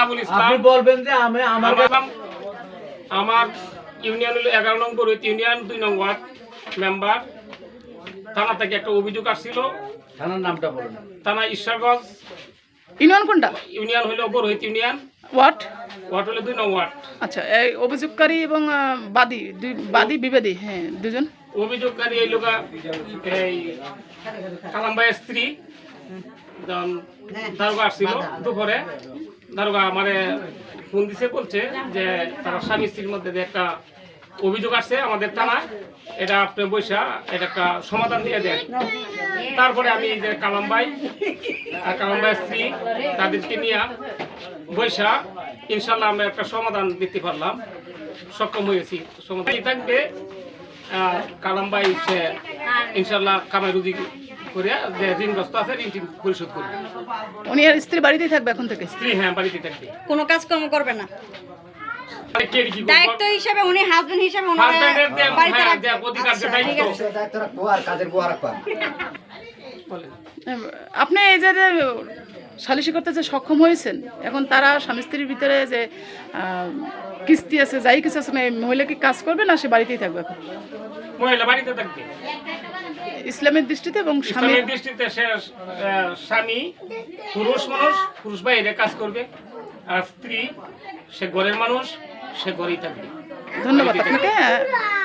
আপনি বলবেন যে আমি আমার ইউনিয়ন হলো 11 নং বরুইত ইউনিয়ন 2 নং ওয়ার্ড মেম্বার। থানা থেকে একটা অভিযোগ আসছিল। থানার নামটা বলুন। থানা ঈশ্বরগঞ্জ। ইউনিয়ন কোনটা? ইউনিয়ন হলো বরুইত ইউনিয়ন। ওয়ার্ড? ওয়ার্ড হলো 2 নং ওয়ার্ড। আচ্ছা, এই অভিযোগকারী এবং বাদী বিবাদী, হ্যাঁ, দুজন। অভিযোগকারী এই লোক এই কালামবাইয়ের স্ত্রী দারোগা আসছিল দুপুরে। দারোগা আমারে ফোন দিছে, বলছে যে তার স্বামী স্ত্রীর মধ্যে যে একটা অভিযোগ আসছে আমাদের থানায়, এটা আপনি বৈশা এটা একটা সমাধান দিয়ে দেন। তারপরে আমি যে কালামবাই আর কালামবাইয়ের স্ত্রী তাদেরকে নিয়ে বৈশা ইনশাল্লাহ আমরা একটা সমাধান দিতে পারলাম, সক্ষম হয়েছি। সমাধান থাকবে কালামবাই সে ইনশাল্লাহ কামাই রুজি করে যে ঋণগ্রস্ত আছে ঋণ পরিশোধ করবে। উনি আর স্ত্রী বাড়িতেই থাকবে এখন থেকে? স্ত্রী হ্যাঁ বাড়িতে থাকবে, কোনো কাজকর্ম করবে না। দায়িত্ব হিসেবে উনি হাজবেন্ড হিসেবে আপনি এই যে সালিশি করতে যে সক্ষম হয়েছেন, এখন তারা স্বামী স্ত্রীর ভিতরে যে কিস্তি আছে, যাই কিছু আছে, মহিলা কি কাজ করবে না সে বাড়িতেই থাকবে? এখন মহিলা বাড়িতে থাকবে ইসলামের দৃষ্টিতে এবং স্বামীর দৃষ্টিতে। সে স্বামী পুরুষ মানুষ, পুরুষ বাইরে কাজ করবে, আর স্ত্রী সে ঘরের মানুষ, সে ঘরেই থাকবে। ধন্যবাদ আপনাকে।